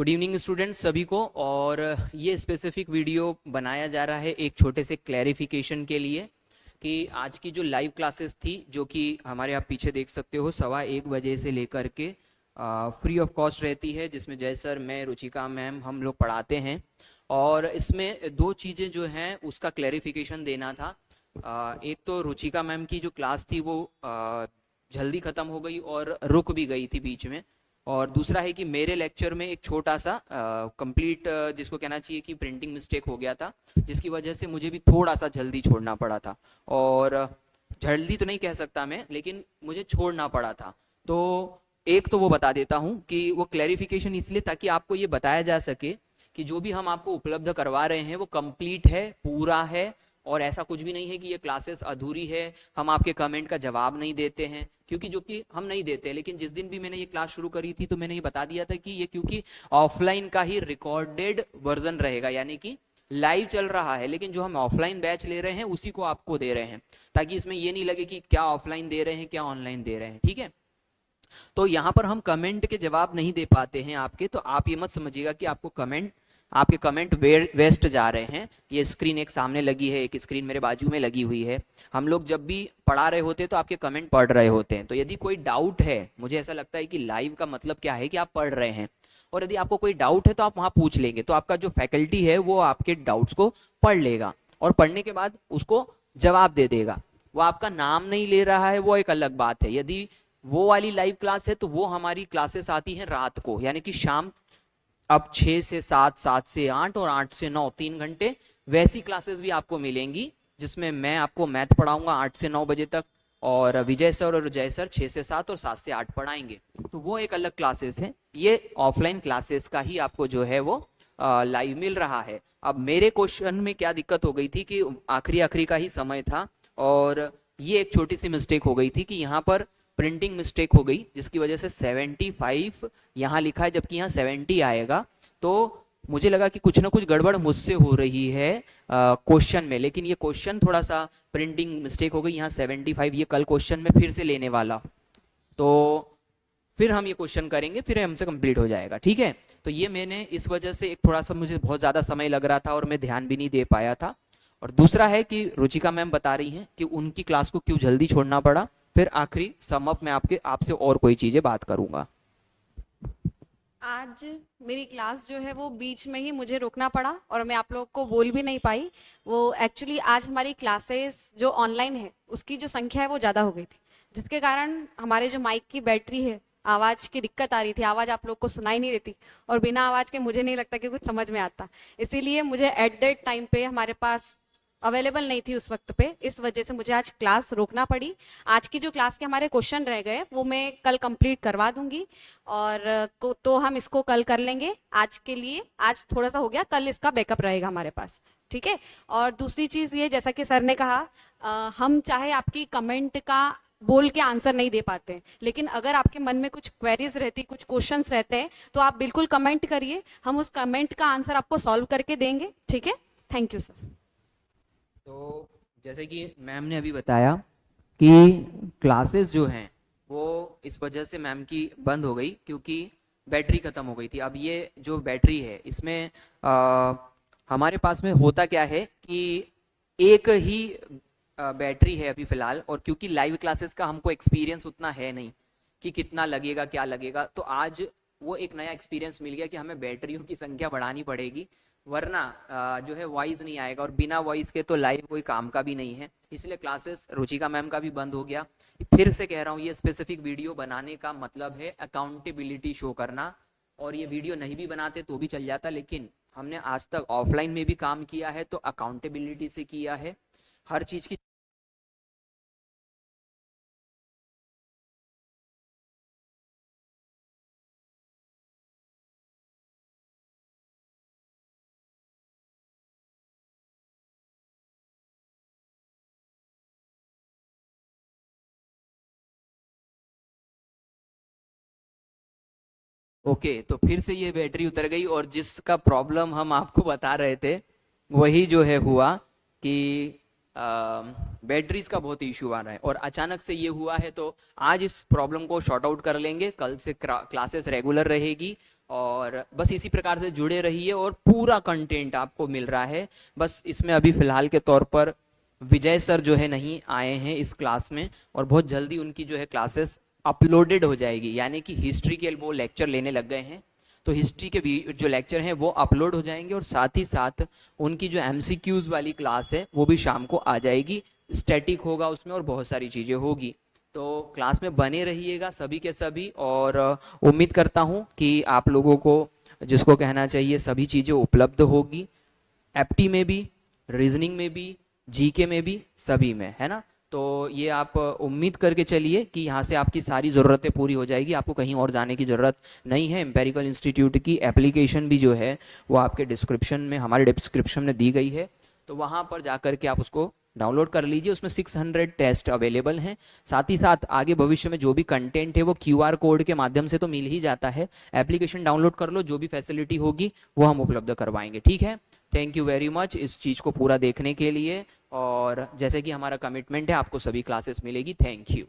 Good evening students सभी को। और ये स्पेसिफिक वीडियो बनाया जा रहा है एक छोटे से क्लैरिफिकेशन के लिए कि आज की जो लाइव क्लासेस थी, जो कि हमारे आप पीछे देख सकते हो 1:15 बजे से लेकर के फ्री ऑफ कॉस्ट रहती है, जिसमें जय सर, मैं, रुचिका मैम, हम लोग पढ़ाते हैं। और इसमें दो चीज़ें जो हैं उसका क्लैरिफिकेशन देना था। एक तो रुचिका मैम की जो क्लास थी वो जल्दी ख़त्म हो गई और रुक भी गई थी बीच में। और दूसरा है कि मेरे लेक्चर में एक छोटा सा कंप्लीट जिसको कहना चाहिए कि प्रिंटिंग मिस्टेक हो गया था, जिसकी वजह से मुझे भी थोड़ा सा जल्दी छोड़ना पड़ा था। और जल्दी तो नहीं कह सकता मैं, लेकिन मुझे छोड़ना पड़ा था। तो एक तो वो बता देता हूँ कि वो क्लैरिफिकेशन इसलिए ताकि आपको ये बताया जा सके कि जो भी हम आपको उपलब्ध करवा रहे हैं वो कंप्लीट है, पूरा है। और ऐसा कुछ भी नहीं है कि ये क्लासेस अधूरी है, हम आपके कमेंट का जवाब नहीं देते हैं, क्योंकि जो कि हम नहीं देते। लेकिन जिस दिन भी मैंने ये क्लास शुरू करी थी तो मैंने ये बता दिया था कि ये क्योंकि ऑफलाइन का ही रिकॉर्डेड वर्जन रहेगा, यानी कि लाइव चल रहा है, लेकिन जो हम ऑफलाइन बैच ले रहे हैं उसी को आपको दे रहे हैं, ताकि इसमें ये नहीं लगे कि क्या ऑफलाइन दे रहे हैं क्या ऑनलाइन दे रहे हैं। ठीक है, तो यहाँ पर हम कमेंट के जवाब नहीं दे पाते हैं आपके, तो आप ये मत समझिएगा कि आपके कमेंट वेस्ट जा रहे हैं। ये स्क्रीन एक सामने लगी है, एक स्क्रीन मेरे बाजू में लगी हुई है। हम लोग जब भी पढ़ा रहे होते हैं तो आपके कमेंट पढ़ रहे होते हैं। तो यदि कोई डाउट है, मुझे ऐसा लगता है कि लाइव का मतलब क्या है कि आप पढ़ रहे हैं, और यदि आपको कोई डाउट है तो आप वहाँ पूछ लेंगे, तो आपका जो फैकल्टी है वो आपके डाउट्स को पढ़ लेगा और पढ़ने के बाद उसको जवाब दे देगा। वो आपका नाम नहीं ले रहा है, वो एक अलग बात है। यदि वो वाली लाइव क्लास है तो वो हमारी क्लासेस आती हैं रात को, यानी कि शाम, अब 6 से 7, 7 से 8 और 8 से 9, 3 घंटे वैसी क्लासेस भी आपको मिलेंगी, जिसमें मैं आपको मैथ पढ़ाऊंगा 8 से 9 बजे तक, और विजय सर और जय सर 6 से 7 और 7 से 8 पढ़ाएंगे। तो वो एक अलग क्लासेस है। ये ऑफलाइन क्लासेस का ही आपको जो है वो लाइव मिल रहा है। अब मेरे क्वेश्चन में क्या दिक्कत हो गई थी कि आखिरी का ही समय था, और ये एक छोटी सी मिस्टेक हो गई थी कि यहाँ पर प्रिंटिंग मिस्टेक हो गई, जिसकी वजह से 75 यहाँ लिखा है जबकि यहाँ 70 आएगा। तो मुझे लगा कि कुछ ना कुछ गड़बड़ मुझसे हो रही है क्वेश्चन में, लेकिन ये क्वेश्चन थोड़ा सा प्रिंटिंग मिस्टेक हो गई, यहाँ 75 ये कल क्वेश्चन में फिर से लेने वाला। तो फिर हम ये क्वेश्चन करेंगे, फिर हमसे कंप्लीट हो जाएगा। ठीक है, तो ये मैंने इस वजह से एक थोड़ा सा मुझे बहुत ज़्यादा समय लग रहा था और मैं ध्यान भी नहीं दे पाया था। और दूसरा है कि रुचिका मैम बता रही हैं कि उनकी क्लास को क्यों जल्दी छोड़ना पड़ा। फिर आखिरी समअप में आपसे और कोई चीज़ें बात करूंगा। आज मेरी क्लास जो है वो बीच में ही मुझे रोकना पड़ा और मैं आप लोग को बोल भी नहीं पाई। वो एक्चुअली आज हमारी क्लासेस जो ऑनलाइन है उसकी जो संख्या है वो ज़्यादा हो गई थी, जिसके कारण हमारे जो माइक की बैटरी है, आवाज़ की दिक्कत आ रही थी, आवाज़ आप लोग को सुनाई नहीं देती, और बिना आवाज़ के मुझे नहीं लगता कि कुछ समझ में आता। इसीलिए मुझे एट दैट टाइम पे हमारे पास अवेलेबल नहीं थी उस वक्त पे, इस वजह से मुझे आज क्लास रोकना पड़ी। आज की जो क्लास के हमारे क्वेश्चन रह गए वो मैं कल कंप्लीट करवा दूंगी, और तो हम इसको कल कर लेंगे। आज के लिए आज थोड़ा सा हो गया, कल इसका बैकअप रहेगा हमारे पास। ठीक है, और दूसरी चीज़ ये, जैसा कि सर ने कहा, हम चाहे आपकी कमेंट का बोल के आंसर नहीं दे पाते हैं, लेकिन अगर आपके मन में कुछ क्वेरीज रहती, कुछ क्वेश्चंस रहते हैं, तो आप बिल्कुल कमेंट करिए, हम उस कमेंट का आंसर आपको सॉल्व करके देंगे। ठीक है, थैंक यू सर। तो जैसे कि मैम ने अभी बताया कि क्लासेस जो हैं वो इस वजह से मैम की बंद हो गई क्योंकि बैटरी ख़त्म हो गई थी। अब ये जो बैटरी है इसमें हमारे पास में होता क्या है कि एक ही बैटरी है अभी फ़िलहाल, और क्योंकि लाइव क्लासेस का हमको एक्सपीरियंस उतना है नहीं कि कितना लगेगा क्या लगेगा, तो आज वो एक नया एक्सपीरियंस मिल गया कि हमें बैटरियों की संख्या बढ़ानी पड़ेगी, वरना जो है वॉइस नहीं आएगा, और बिना वॉइस के तो लाइव कोई काम का भी नहीं है। इसलिए क्लासेस रुचिका मैम का भी बंद हो गया। फिर से कह रहा हूँ, ये स्पेसिफिक वीडियो बनाने का मतलब है अकाउंटेबिलिटी शो करना, और ये वीडियो नहीं भी बनाते तो भी चल जाता, लेकिन हमने आज तक ऑफलाइन में भी काम किया है तो अकाउंटेबिलिटी से किया है हर चीज़ की। ओके, तो फिर से ये बैटरी उतर गई, और जिसका प्रॉब्लम हम आपको बता रहे थे वही जो है हुआ कि बैटरीज का बहुत इशू आ रहा है, और अचानक से ये हुआ है। तो आज इस प्रॉब्लम को शॉर्ट आउट कर लेंगे, कल से क्लासेस रेगुलर रहेगी, और बस इसी प्रकार से जुड़े रहिए और पूरा कंटेंट आपको मिल रहा है। बस इसमें अभी फिलहाल के तौर पर विजय सर जो है नहीं आए हैं इस क्लास में, और बहुत जल्दी उनकी जो है क्लासेस अपलोडेड हो जाएगी, यानी कि हिस्ट्री के वो लेक्चर लेने लग गए हैं, तो हिस्ट्री के जो लेक्चर हैं वो अपलोड हो जाएंगे, और साथ ही साथ उनकी जो एमसीक्यूज वाली क्लास है वो भी शाम को आ जाएगी, स्टैटिक होगा उसमें और बहुत सारी चीज़ें होगी। तो क्लास में बने रहिएगा सभी के सभी, और उम्मीद करता हूँ कि आप लोगों को जिसको कहना चाहिए सभी चीज़ें उपलब्ध होगी, एप्टी में भी, रीजनिंग में भी, जीके में भी, सभी में, है ना। तो ये आप उम्मीद करके चलिए कि यहाँ से आपकी सारी ज़रूरतें पूरी हो जाएगी, आपको कहीं और जाने की ज़रूरत नहीं है। एम्पेरिकल इंस्टीट्यूट की एप्लीकेशन भी जो है वो आपके डिस्क्रिप्शन में, हमारे डिस्क्रिप्शन में दी गई है, तो वहाँ पर जा कर के आप उसको डाउनलोड कर लीजिए। उसमें 600 टेस्ट अवेलेबल हैं। साथ ही साथ आगे भविष्य में जो भी कंटेंट है वो QR कोड के माध्यम से तो मिल ही जाता है। एप्लीकेशन डाउनलोड कर लो, जो भी फैसिलिटी होगी वो हम उपलब्ध करवाएंगे, ठीक है। थैंक यू वेरी मच इस चीज़ को पूरा देखने के लिए, और जैसे कि हमारा कमिटमेंट है आपको सभी क्लासेस मिलेगी। Thank you.